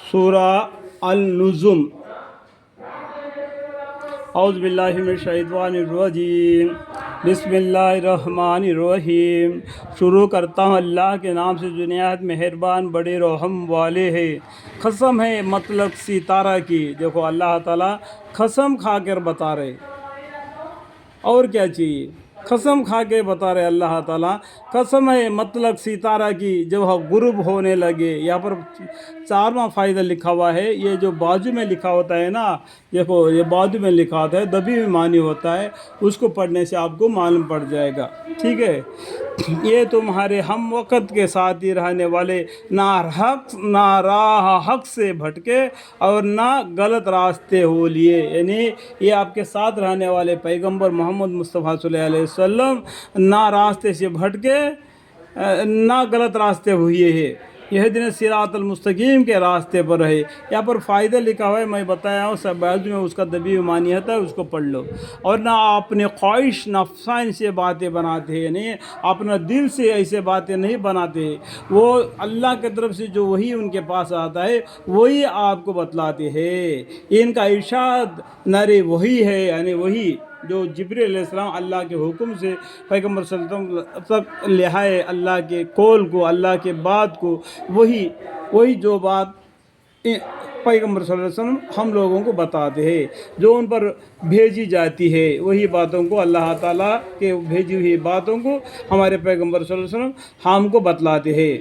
سورہ النجم۔ اعوذ باللہ من الشیطان الرجیم، بسم اللہ الرحمن الرحیم۔ شروع کرتا ہوں اللہ کے نام سے جو نہایت مہربان بڑے رحم والے ہے۔ قسم ہے مطلق ستارہ کی۔ دیکھو اللہ تعالیٰ قسم کھا کر بتا رہے، اور کیا چاہیے؟ قسم کھا کے بتا رہے اللہ تعالیٰ، قسم ہے مطلق ستارہ کی جب غروب ہونے لگے۔ یہاں پر چارواں فائدہ لکھا ہوا ہے، یہ جو بازو میں لکھا ہوتا ہے نا، دیکھو یہ بازو میں لکھا ہوتا ہے، دبی میں معنی ہوتا ہے، اس کو پڑھنے سے آپ کو معلوم پڑ جائے گا، ٹھیک ہے۔ یہ تمہارے ہم وقت کے ساتھ ہی رہنے والے، نہ راہ حق سے بھٹکے اور نہ غلط راستے ہو لیے، یعنی یہ آپ کے ساتھ رہنے والے پیغمبر محمد مصطفیٰ صلی اللہ علیہ وسلم نہ راستے سے بھٹکے نہ غلط راستے ہوئے ہیں، یہ دن صراط المستقیم کے راستے پر رہے۔ یہاں پر فائدہ لکھا ہوا ہے، میں بتایا ہوں، سب بازو میں اس کا دبی معنی ہوتا ہے، اس کو پڑھ لو۔ اور نہ اپنے خواہش نفسان سے باتیں بناتے ہیں، یعنی اپنا دل سے ایسے باتیں نہیں بناتے ہیں، وہ اللہ کی طرف سے جو وہی ان کے پاس آتا ہے وہی آپ کو بتلاتے ہیں۔ ان کا ارشاد نرے وہی ہے، یعنی وہی جو جبریل علیہ السلام اللہ کے حکم سے پیغمبر صلی اللہ علیہ وسلم تک لے آئے، اللہ کے قول کو، اللہ کے بات کو، وہی جو بات پیغمبر صلی اللہ علیہ وسلم ہم لوگوں کو بتاتے ہیں، جو ان پر بھیجی جاتی ہے، وہی باتوں کو اللہ تعالیٰ کے بھیجی ہوئی باتوں کو ہمارے پیغمبر صلی اللہ علیہ وسلم ہم کو بتلاتے ہیں۔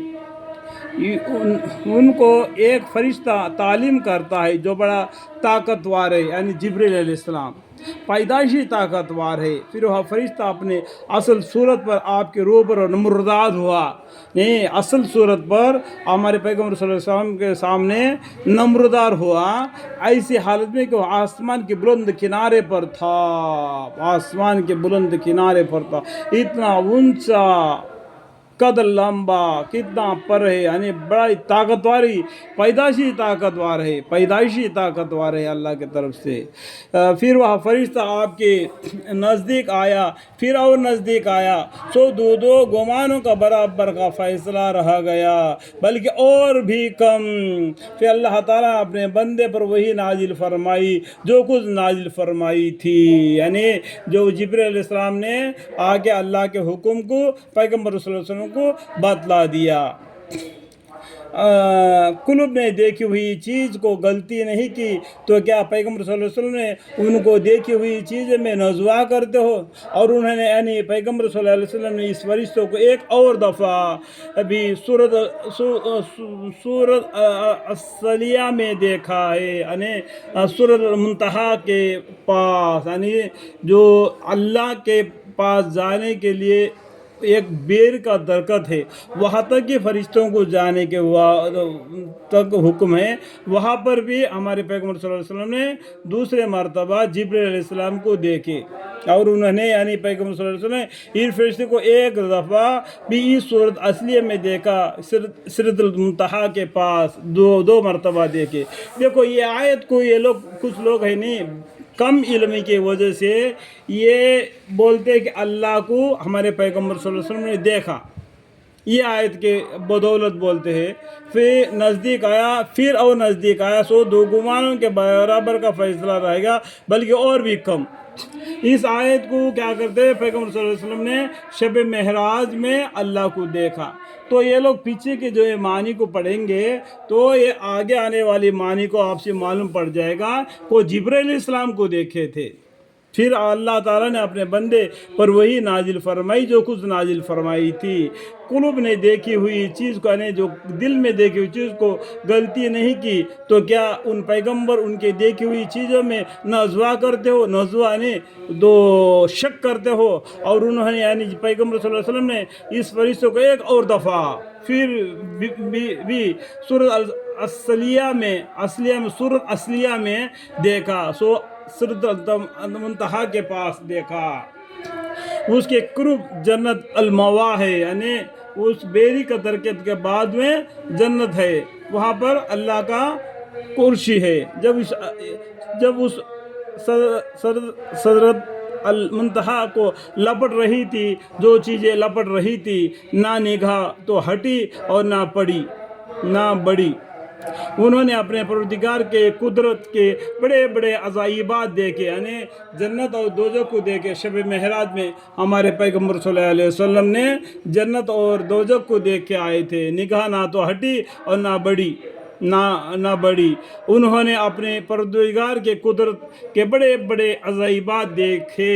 ان کو ایک فرشتہ تعلیم کرتا ہے جو بڑا طاقتور ہے، یعنی جبریل علیہ السلام پیدائشی طاقتور ہے۔ پھر وہ فرشتہ اپنے اصل صورت پر آپ کے روبرو نمرداد ہوا، نہیں اصل صورت پر ہمارے پیغمبر صلی اللہ علیہ وسلم کے سامنے نمردار ہوا، ایسی حالت میں کہ وہ آسمان کے بلند کنارے پر تھا، آسمان کے بلند کنارے پر تھا، اتنا اونچا، قد لمبا، کتنا پر ہے، یعنی بڑا طاقتوری، پیدائشی طاقتور ہے اللہ کی طرف سے۔ پھر وہ فرشتہ آپ کے نزدیک آیا، پھر اور نزدیک آیا، سو دو گمانوں کا برابر کا فیصلہ رہ گیا، بلکہ اور بھی کم۔ پھر اللہ تعالیٰ اپنے بندے پر وہی نازل فرمائی جو کچھ نازل فرمائی تھی، یعنی جو جبریل علیہ السلام نے آگے اللہ کے حکم کو پیغمبر صلی اللہ علیہ وسلم کو بتلا دیا۔ قلوب نے دیکھی ہوئی چیز کو غلطی نہیں کی تو کیا پیغمبر صلی اللہ علیہ وسلم نے ان کو دیکھی ہوئی چیزیں میں نزوا کرتے ہو؟ اور انہوں نے یعنی پیغمبر صلی اللہ علیہ وسلم نے اس فرشتوں کو ایک اور دفعہ ابھی سورۃ الصلیہ میں دیکھا ہے، یعنی سورۃ المنتہا کے پاس، یعنی جو اللہ کے پاس جانے کے لیے ایک بیر کا درخت ہے، وہاں تک کہ فرشتوں کو جانے کے تک حکم ہے۔ وہاں پر بھی ہمارے پیغمبر صلی اللہ علیہ وسلم نے دوسرے مرتبہ جبریل علیہ السلام کو دیکھے، اور انہوں نے یعنی پیغمبر صلی اللہ علیہ وسلم نے ان فرشتے کو ایک دفعہ بھی اس صورت اصلیہ میں دیکھا، سدرۃ المنتہا کے پاس دو مرتبہ دیکھے۔ دیکھو یہ آیت کو یہ لوگ کچھ لوگ ہیں نہیں کم علمی کی وجہ سے یہ بولتے ہیں کہ اللہ کو ہمارے پیغمبر صلی اللہ علیہ وسلم نے دیکھا، یہ آیت کے بدولت بولتے ہیں۔ پھر نزدیک آیا، پھر اور نزدیک آیا، سو دو گمانوں کے برابر کا فیصلہ رہے گا، بلکہ اور بھی کم۔ اس آیت کو کیا کرتے ہیں، پیغمبر صلی اللہ علیہ وسلم نے شب معراج میں اللہ کو دیکھا، تو یہ لوگ پیچھے کے جو معنی کو پڑھیں گے تو یہ آگے آنے والی معنی کو آپ سے معلوم پڑ جائے گا کہ جبرائیل علیہ السلام کو دیکھے تھے۔ پھر اللہ تعالیٰ نے اپنے بندے پر وہی نازل فرمائی جو کچھ نازل فرمائی تھی۔ قلوب نے دیکھی ہوئی چیز کو، یعنی جو دل میں دیکھی ہوئی چیز کو غلطی نہیں کی تو کیا ان پیغمبر ان کے دیکھی ہوئی چیزوں میں نزوا کرتے ہو؟ نزوا یعنی دو شک کرتے ہو۔ اور انہوں نے یعنی پیغمبر صلی اللہ علیہ وسلم نے اس فرشتوں کو ایک اور دفعہ پھر بھی سورۃ سورۃ اصلیہ میں دیکھا، سو سدرۃ المنتہا کے پاس دیکھا، اس کے قرب جنت المأوا ہے، یعنی اس بیری کا درخت کے بعد میں جنت ہے، وہاں پر اللہ کا کرسی ہے۔ جب اس سدرۃ المنتہا کو لپٹ رہی تھی، جو چیزیں لپٹ رہی تھی، نہ نگاہ تو ہٹی اور نہ بڑھی، انہوں نے اپنے پروردگار کے قدرت کے بڑے بڑے عجائبات دیکھے، یعنی جنت اور دوزخ کو دیکھے۔ شب معراج میں ہمارے پیغمبر صلی اللہ علیہ وسلم نے جنت اور دوزخ کو دیکھ کے آئے تھے، نگاہ نہ تو ہٹی اور نہ بڑی۔ انہوں نے اپنے پروردگار کے قدرت کے بڑے بڑے عجائبات دیکھے۔